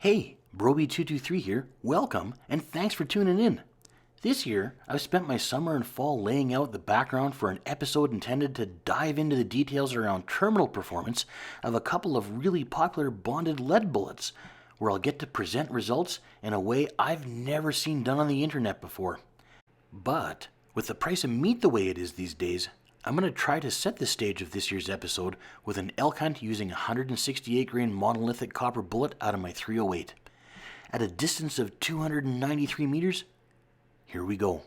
Hey, Brobee223 here. Welcome, and thanks for tuning in. This year, I've spent my summer and fall laying out the background for an episode intended to dive into the details around terminal performance of a couple of really popular bonded lead bullets, where I'll get to present results in a way I've never seen done on the internet before. But, with the price of meat the way it is these days, I'm going to try to set the stage of this year's episode with an elk hunt using a 168 grain monolithic copper bullet out of my 308. At a distance of 293 meters, here we go.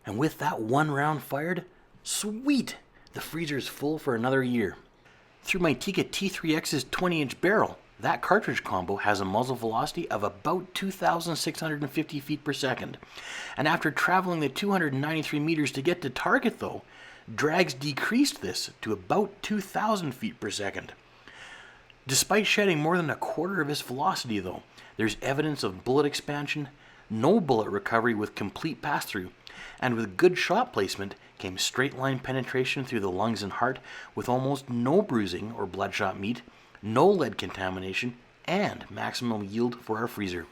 And with that one round fired, sweet! The freezer is full for another year. Through my Tikka T3X's 20-inch barrel, that cartridge combo has a muzzle velocity of about 2,650 feet per second. And after traveling the 293 meters to get to target though, drags decreased this to about 2,000 feet per second. Despite shedding more than a quarter of its velocity though, there's evidence of bullet expansion, no bullet recovery with complete pass-through, and with good shot placement came straight line penetration through the lungs and heart with almost no bruising or bloodshot meat, no lead contamination, and maximum yield for our freezer.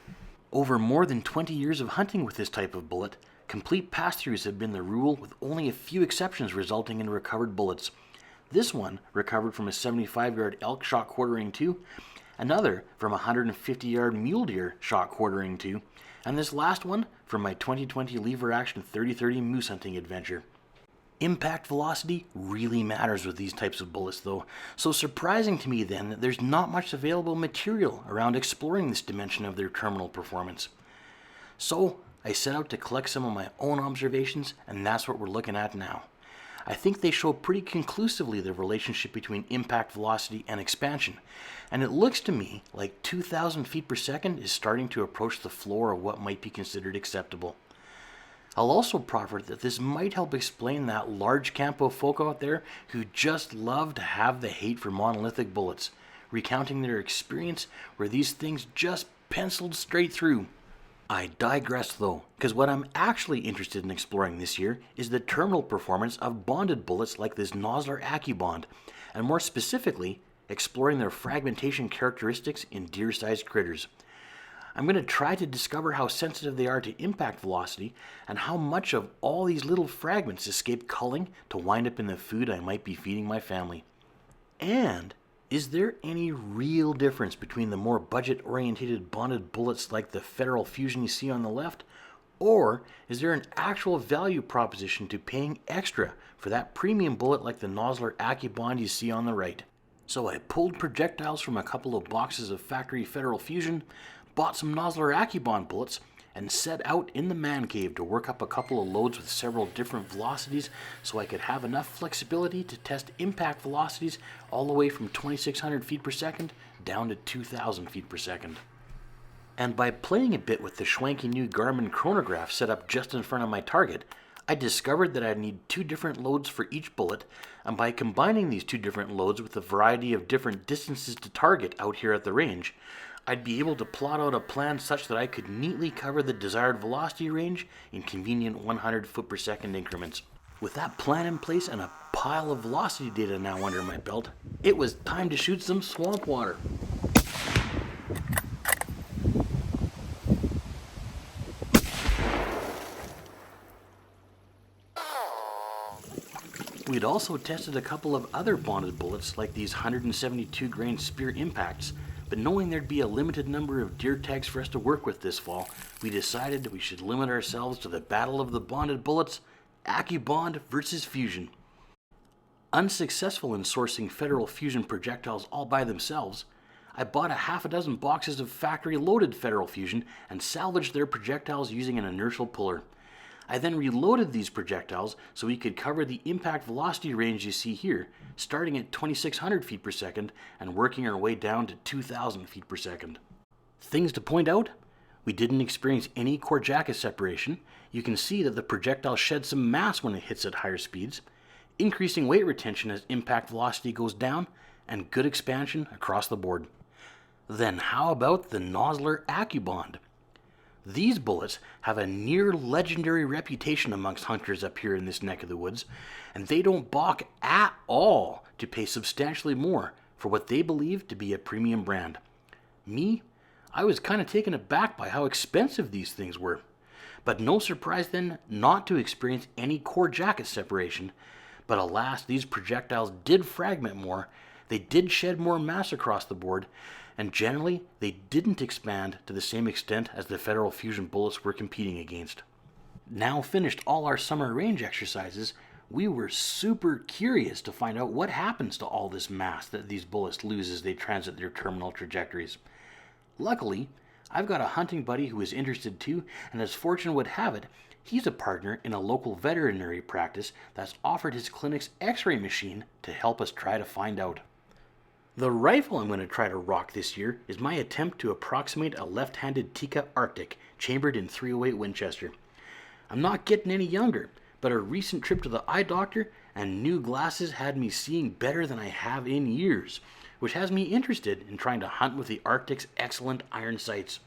Over more than 20 years of hunting with this type of bullet, complete pass-throughs have been the rule with only a few exceptions resulting in recovered bullets. This one recovered from a 75-yard Elk Shot quartering 2, another from a 150-yard mule deer shot quartering 2, and this last one from my 2020 lever action 30-30 moose hunting adventure. Impact velocity really matters with these types of bullets though, so surprising to me then that there's not much available material around exploring this dimension of their terminal performance. So I set out to collect some of my own observations, and that's what we're looking at now. I think they show pretty conclusively the relationship between impact velocity and expansion, and it looks to me like 2,000 feet per second is starting to approach the floor of what might be considered acceptable. I'll also proffer that this might help explain that large camp of folk out there who just love to have the hate for monolithic bullets, recounting their experience where these things just penciled straight through. I digress though, because what I'm actually interested in exploring this year is the terminal performance of bonded bullets like this Nosler Accubond, and more specifically, exploring their fragmentation characteristics in deer-sized critters. I'm going to try to discover how sensitive they are to impact velocity and how much of all these little fragments escape culling to wind up in the food I might be feeding my family. And is there any real difference between the more budget-oriented bonded bullets like the Federal Fusion you see on the left, or is there an actual value proposition to paying extra for that premium bullet like the Nosler Accubond you see on the right? So I pulled projectiles from a couple of boxes of factory Federal Fusion, bought some Nosler Accubond bullets, and set out in the man cave to work up a couple of loads with several different velocities so I could have enough flexibility to test impact velocities all the way from 2,600 feet per second down to 2,000 feet per second. And by playing a bit with the schwanky new Garmin chronograph set up just in front of my target, I discovered that I'd need 2 different loads for each bullet, and by combining these 2 different loads with a variety of different distances to target out here at the range, I'd be able to plot out a plan such that I could neatly cover the desired velocity range in convenient 100 foot per second increments. With that plan in place and a pile of velocity data now under my belt, it was time to shoot some swamp water. We'd also tested a couple of other bonded bullets like these 172 grain Speer Impacts, but knowing there'd be a limited number of deer tags for us to work with this fall, we decided that we should limit ourselves to the battle of the bonded bullets, Accubond versus Fusion. Unsuccessful in sourcing Federal Fusion projectiles all by themselves, I bought a half a dozen boxes of factory loaded Federal Fusion and salvaged their projectiles using an inertial puller. I then reloaded these projectiles so we could cover the impact velocity range you see here, starting at 2,600 feet per second and working our way down to 2,000 feet per second. Things to point out: we didn't experience any core jacket separation. You can see that the projectile sheds some mass when it hits at higher speeds, increasing weight retention as impact velocity goes down, and good expansion across the board. Then how about the Nosler Accubond? These bullets have a near legendary reputation amongst hunters up here in this neck of the woods, and they don't balk at all to pay substantially more for what they believe to be a premium brand. Me, I was kind of taken aback by how expensive these things were. But no surprise then not to experience any core jacket separation. But alas, these projectiles did fragment more, they did shed more mass across the board, and generally they didn't expand to the same extent as the Federal Fusion bullets we're competing against. Now finished all our summer range exercises, we were super curious to find out what happens to all this mass that these bullets lose as they transit their terminal trajectories. Luckily, I've got a hunting buddy who is interested too, and as fortune would have it, he's a partner in a local veterinary practice that's offered his clinic's Xray machine to help us try to find out. The rifle I'm going to try to rock this year is my attempt to approximate a left-handed Tikka Arctic chambered in .308 Winchester. I'm not getting any younger, but a recent trip to the eye doctor and new glasses had me seeing better than I have in years, which has me interested in trying to hunt with the Arctic's excellent iron sights.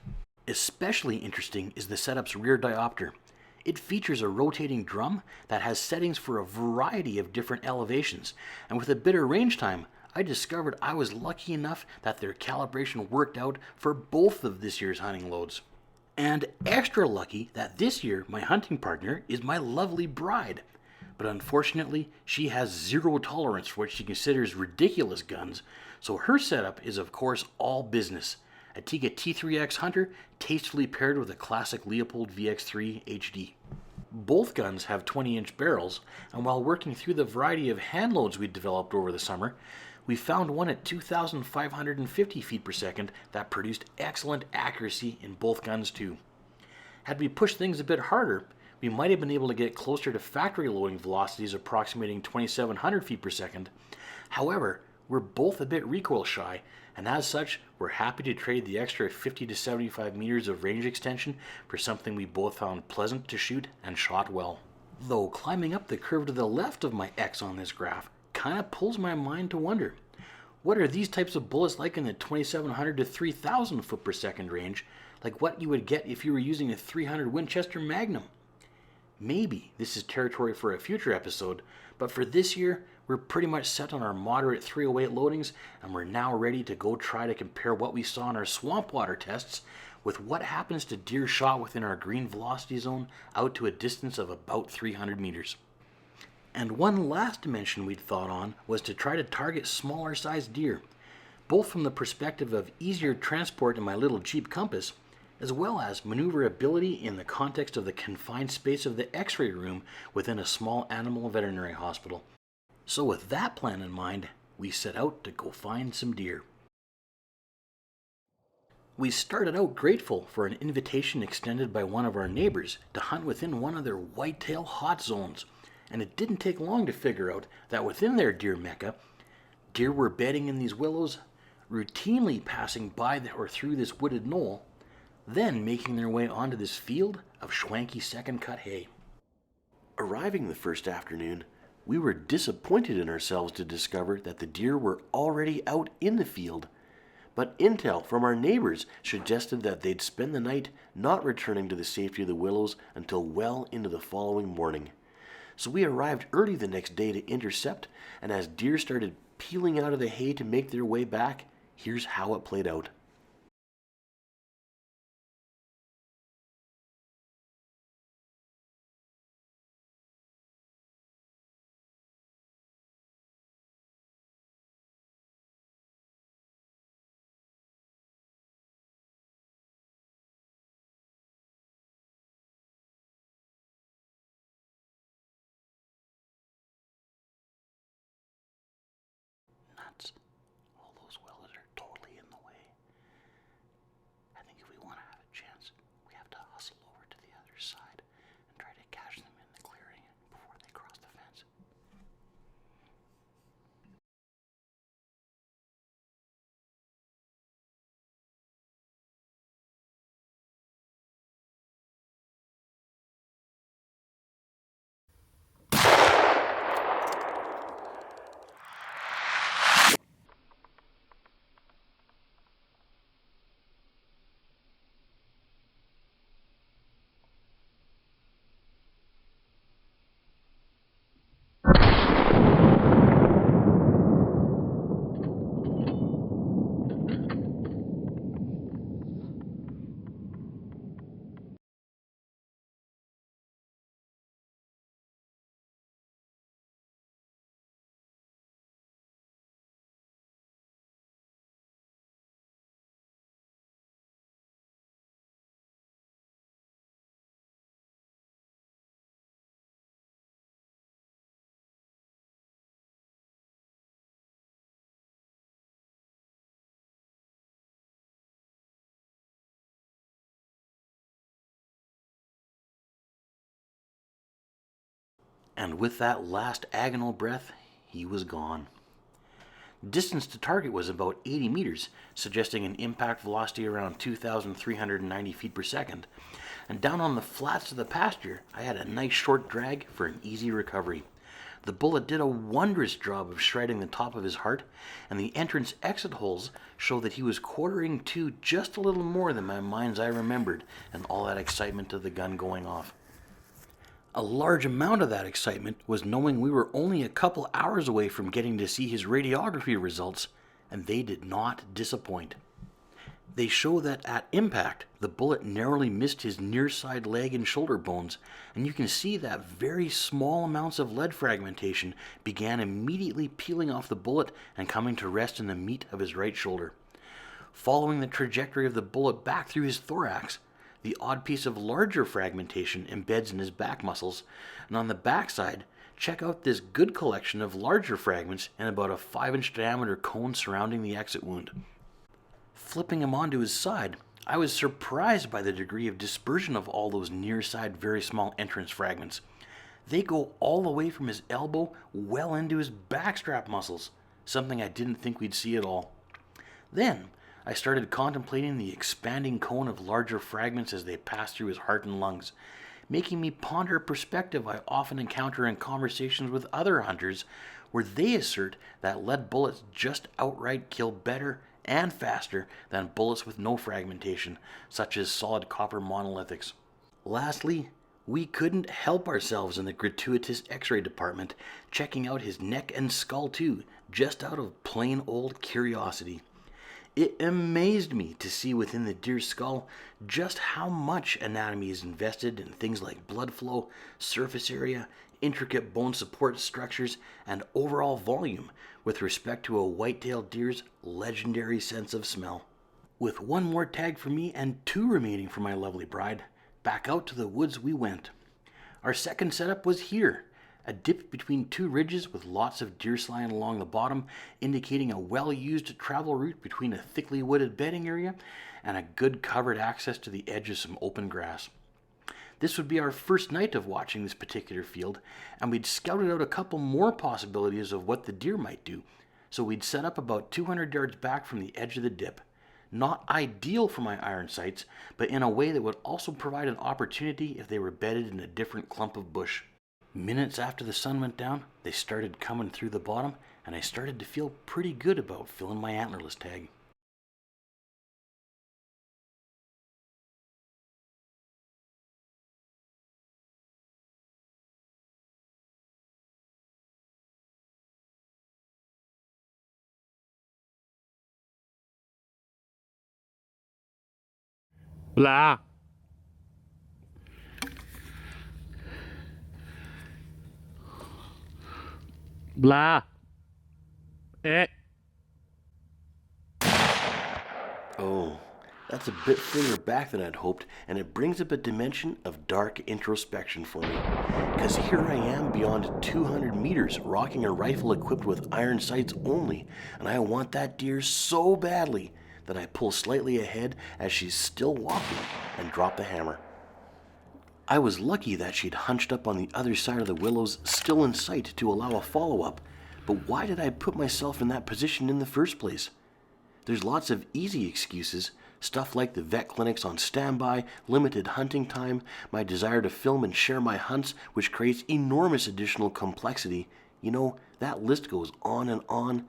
Especially interesting is the setup's rear diopter. It features a rotating drum that has settings for a variety of different elevations, and with a bit of range time, I discovered I was lucky enough that their calibration worked out for both of this year's hunting loads. And extra lucky that this year my hunting partner is my lovely bride. But unfortunately, she has zero tolerance for what she considers ridiculous guns, so her setup is of course all business. A Tikka T3X Hunter tastefully paired with a classic Leupold VX3 HD. Both guns have 20-inch barrels, and while working through the variety of hand loads we developed over the summer, we found one at 2,550 feet per second that produced excellent accuracy in both guns too. Had we pushed things a bit harder, we might have been able to get closer to factory loading velocities approximating 2,700 feet per second. However, we're both a bit recoil shy, and as such, we're happy to trade the extra 50 to 75 meters of range extension for something we both found pleasant to shoot and shot well. Though climbing up the curve to the left of my X on this graph kind of pulls my mind to wonder, what are these types of bullets like in the 2,700 to 3,000 foot per second range, like what you would get if you were using a 300 Winchester Magnum? Maybe this is territory for a future episode, but for this year, we're pretty much set on our moderate 308 loadings, and we're now ready to go try to compare what we saw in our swamp water tests with what happens to deer shot within our green velocity zone out to a distance of about 300 meters. And one last dimension we'd thought on was to try to target smaller sized deer, both from the perspective of easier transport in my little Jeep Compass, as well as maneuverability in the context of the confined space of the Xray room within a small animal veterinary hospital. So with that plan in mind, we set out to go find some deer. We started out grateful for an invitation extended by one of our neighbors to hunt within one of their whitetail hot zones, and it didn't take long to figure out that within their deer mecca, deer were bedding in these willows, routinely passing by or through this wooded knoll, then making their way onto this field of schwanky second cut hay. Arriving the first afternoon, we were disappointed in ourselves to discover that the deer were already out in the field, but intel from our neighbors suggested that they'd spend the night not returning to the safety of the willows until well into the following morning. So we arrived early the next day to intercept, and as deer started peeling out of the hay to make their way back, here's how it played out. Nuts. All those willows are totally in the way. And with that last agonal breath, he was gone. Distance to target was about 80 meters, suggesting an impact velocity around 2,390 feet per second. And down on the flats of the pasture, I had a nice short drag for an easy recovery. The bullet did a wondrous job of shredding the top of his heart, and the entrance exit holes show that he was quartering to just a little more than my mind's eye remembered, and all that excitement of the gun going off. A large amount of that excitement was knowing we were only a couple hours away from getting to see his radiography results, and they did not disappoint. They show that at impact, the bullet narrowly missed his near side leg and shoulder bones, and you can see that very small amounts of lead fragmentation began immediately peeling off the bullet and coming to rest in the meat of his right shoulder. Following the trajectory of the bullet back through his thorax, the odd piece of larger fragmentation embeds in his back muscles, and on the backside, check out this good collection of larger fragments in about a 5-inch diameter cone surrounding the exit wound. Flipping him onto his side, I was surprised by the degree of dispersion of all those near side very small entrance fragments. They go all the way from his elbow well into his backstrap muscles, something I didn't think we'd see at all. Then, I started contemplating the expanding cone of larger fragments as they passed through his heart and lungs, making me ponder a perspective I often encounter in conversations with other hunters, where they assert that lead bullets just outright kill better and faster than bullets with no fragmentation, such as solid copper monolithics. Lastly, we couldn't help ourselves in the gratuitous X-ray department, checking out his neck and skull too, just out of plain old curiosity. It amazed me to see within the deer's skull just how much anatomy is invested in things like blood flow, surface area, intricate bone support structures, and overall volume with respect to a white-tailed deer's legendary sense of smell. With one more tag for me and 2 remaining for my lovely bride, back out to the woods we went. Our second setup was here, a dip between 2 ridges with lots of deer slime along the bottom, indicating a well-used travel route between a thickly wooded bedding area and a good covered access to the edge of some open grass. This would be our first night of watching this particular field, and we'd scouted out a couple more possibilities of what the deer might do, so we'd set up about 200 yards back from the edge of the dip. Not ideal for my iron sights, but in a way that would also provide an opportunity if they were bedded in a different clump of bush. Minutes after the sun went down, they started coming through the bottom, and I started to feel pretty good about filling my antlerless tag. Blah. Blah. Eh. Oh, that's a bit further back than I'd hoped, and it brings up a dimension of dark introspection for me. Because here I am beyond 200 meters, rocking a rifle equipped with iron sights only, and I want that deer so badly that I pull slightly ahead as she's still walking and drop the hammer. I was lucky that she'd hunched up on the other side of the willows, still in sight, to allow a follow-up, but why did I put myself in that position in the first place? There's lots of easy excuses, stuff like the vet clinics on standby, limited hunting time, my desire to film and share my hunts, which creates enormous additional complexity. You know, that list goes on,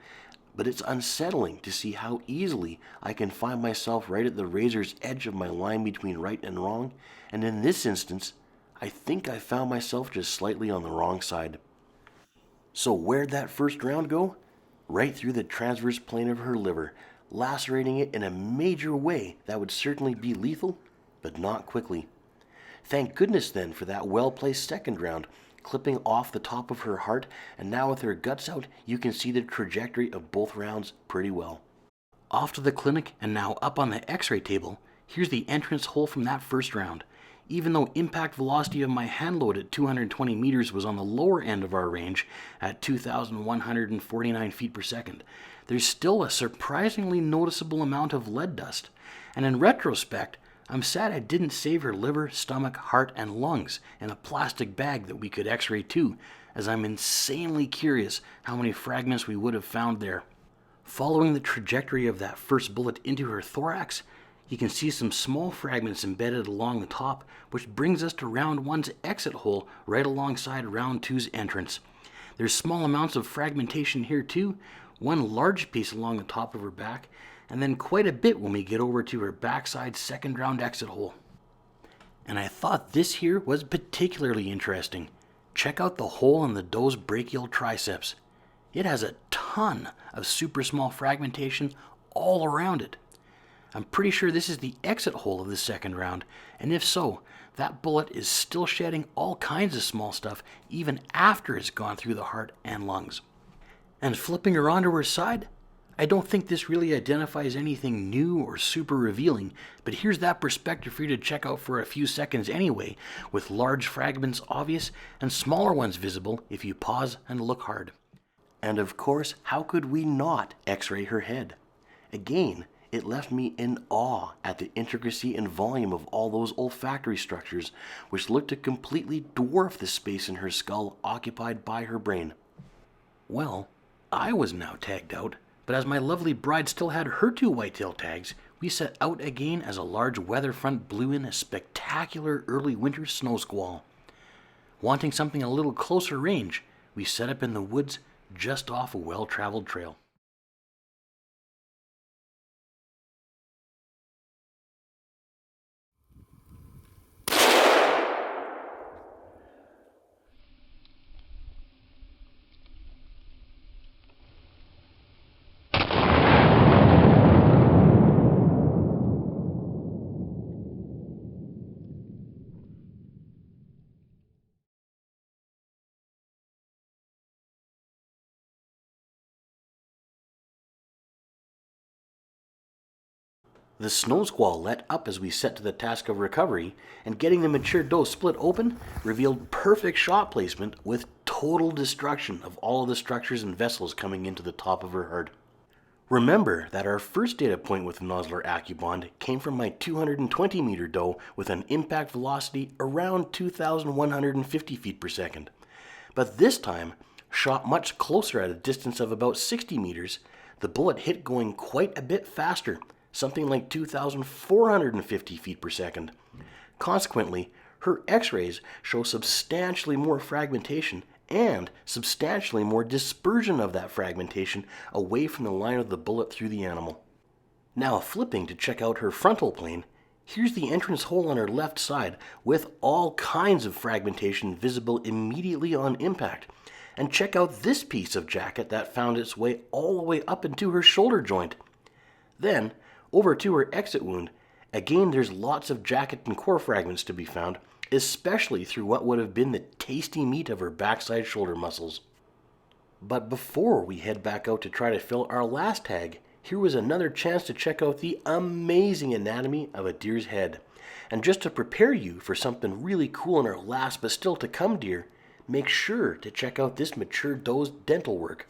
but it's unsettling to see how easily I can find myself right at the razor's edge of my line between right and wrong, and in this instance, I think I found myself just slightly on the wrong side. So where'd that first round go? Right through the transverse plane of her liver, lacerating it in a major way that would certainly be lethal, but not quickly. Thank goodness then for that well-placed second round, clipping off the top of her heart, and now with her guts out, you can see the trajectory of both rounds pretty well. Off to the clinic and now up on the X-ray table, here's the entrance hole from that first round. Even though impact velocity of my hand load at 220 meters was on the lower end of our range at 2,149 feet per second, there's still a surprisingly noticeable amount of lead dust. And in retrospect, I'm sad I didn't save her liver, stomach, heart, and lungs in a plastic bag that we could X-ray too, as I'm insanely curious how many fragments we would have found there. Following the trajectory of that first bullet into her thorax, you can see some small fragments embedded along the top, which brings us to round 1's exit hole right alongside round 2's entrance. There's small amounts of fragmentation here too, one large piece along the top of her back, and then quite a bit when we get over to her backside second round exit hole. And I thought this here was particularly interesting. Check out the hole in the doe's brachial triceps. It has a ton of super small fragmentation all around it. I'm pretty sure this is the exit hole of the second round, and if so, that bullet is still shedding all kinds of small stuff even after it's gone through the heart and lungs. And flipping her onto her side, I don't think this really identifies anything new or super revealing, but here's that perspective for you to check out for a few seconds anyway, with large fragments obvious and smaller ones visible if you pause and look hard. And of course, how could we not X-ray her head? Again, it left me in awe at the intricacy and volume of all those olfactory structures, which looked to completely dwarf the space in her skull occupied by her brain. Well, I was now tagged out, but as my lovely bride still had her 2 whitetail tags, we set out again as a large weather front blew in a spectacular early winter snow squall. Wanting something a little closer range, we set up in the woods just off a well-traveled trail. The snow squall let up as we set to the task of recovery, and getting the mature doe split open revealed perfect shot placement with total destruction of all of the structures and vessels coming into the top of her heart. Remember that our first data point with the Nosler Accubond came from my 220 meter doe with an impact velocity around 2,150 feet per second. But this time, shot much closer at a distance of about 60 meters, the bullet hit going quite a bit faster, something like 2,450 feet per second. Consequently, her X-rays show substantially more fragmentation and substantially more dispersion of that fragmentation away from the line of the bullet through the animal. Now flipping to check out her frontal plane, here's the entrance hole on her left side with all kinds of fragmentation visible immediately on impact. And check out this piece of jacket that found its way all the way up into her shoulder joint. Then, over to her exit wound, again there's lots of jacket and core fragments to be found, especially through what would have been the tasty meat of her backside shoulder muscles. But before we head back out to try to fill our last tag, here was another chance to check out the amazing anatomy of a deer's head. And just to prepare you for something really cool in our last but still to come deer, make sure to check out this mature doe's dental work.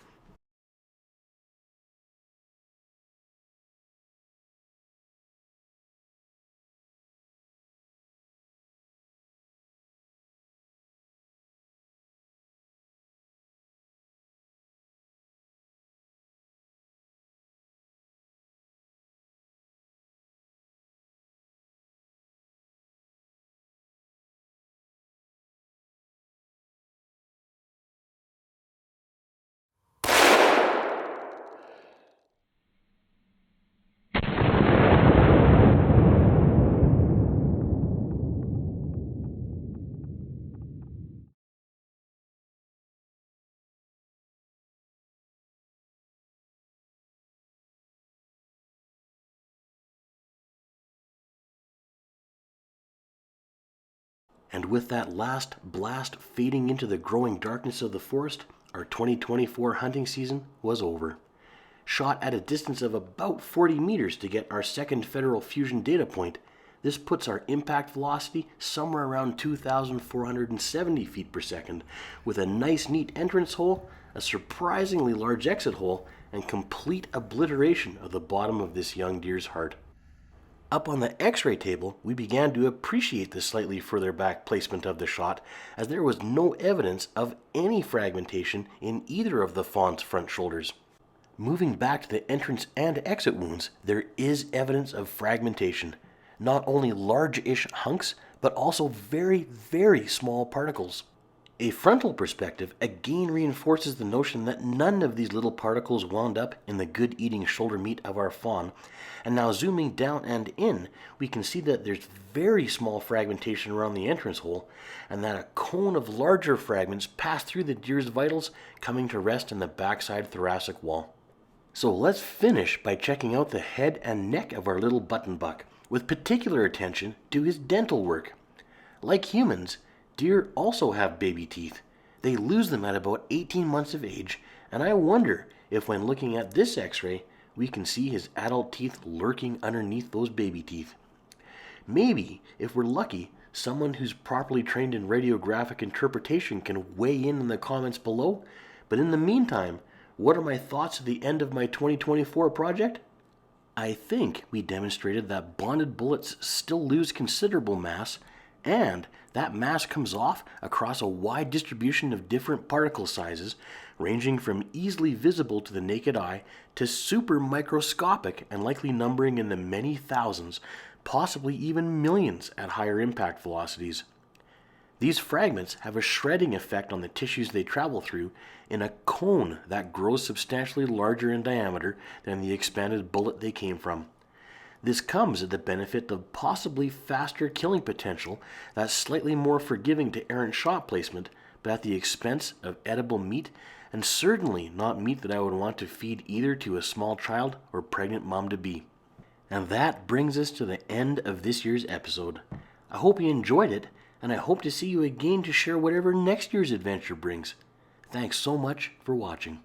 And with that last blast fading into the growing darkness of the forest, our 2024 hunting season was over. Shot at a distance of about 40 meters to get our second federal fusion data point, this puts our impact velocity somewhere around 2,470 feet per second, with a nice neat entrance hole, a surprisingly large exit hole, and complete obliteration of the bottom of this young deer's heart. Up on the Xray table, we began to appreciate the slightly further back placement of the shot, as there was no evidence of any fragmentation in either of the fawn's front shoulders. Moving back to the entrance and exit wounds, there is evidence of fragmentation. Not only large-ish hunks, but also very, very small particles. A frontal perspective again reinforces the notion that none of these little particles wound up in the good-eating shoulder meat of our fawn, and now zooming down and in, we can see that there's very small fragmentation around the entrance hole, and that a cone of larger fragments pass through the deer's vitals, coming to rest in the backside thoracic wall. So let's finish by checking out the head and neck of our little button buck, with particular attention to his dental work. Like humans, deer also have baby teeth. They lose them at about 18 months of age, and I wonder if when looking at this X-ray, we can see his adult teeth lurking underneath those baby teeth. Maybe, if we're lucky, someone who's properly trained in radiographic interpretation can weigh in the comments below, but in the meantime, what are my thoughts at the end of my 2024 project? I think we demonstrated that bonded bullets still lose considerable mass, and that mass comes off across a wide distribution of different particle sizes, ranging from easily visible to the naked eye to super microscopic and likely numbering in the many thousands, possibly even millions at higher impact velocities. These fragments have a shredding effect on the tissues they travel through in a cone that grows substantially larger in diameter than the expanded bullet they came from. This comes at the benefit of possibly faster killing potential that's slightly more forgiving to errant shot placement, but at the expense of edible meat, and certainly not meat that I would want to feed either to a small child or pregnant mom-to-be. And that brings us to the end of this year's episode. I hope you enjoyed it, and I hope to see you again to share whatever next year's adventure brings. Thanks so much for watching.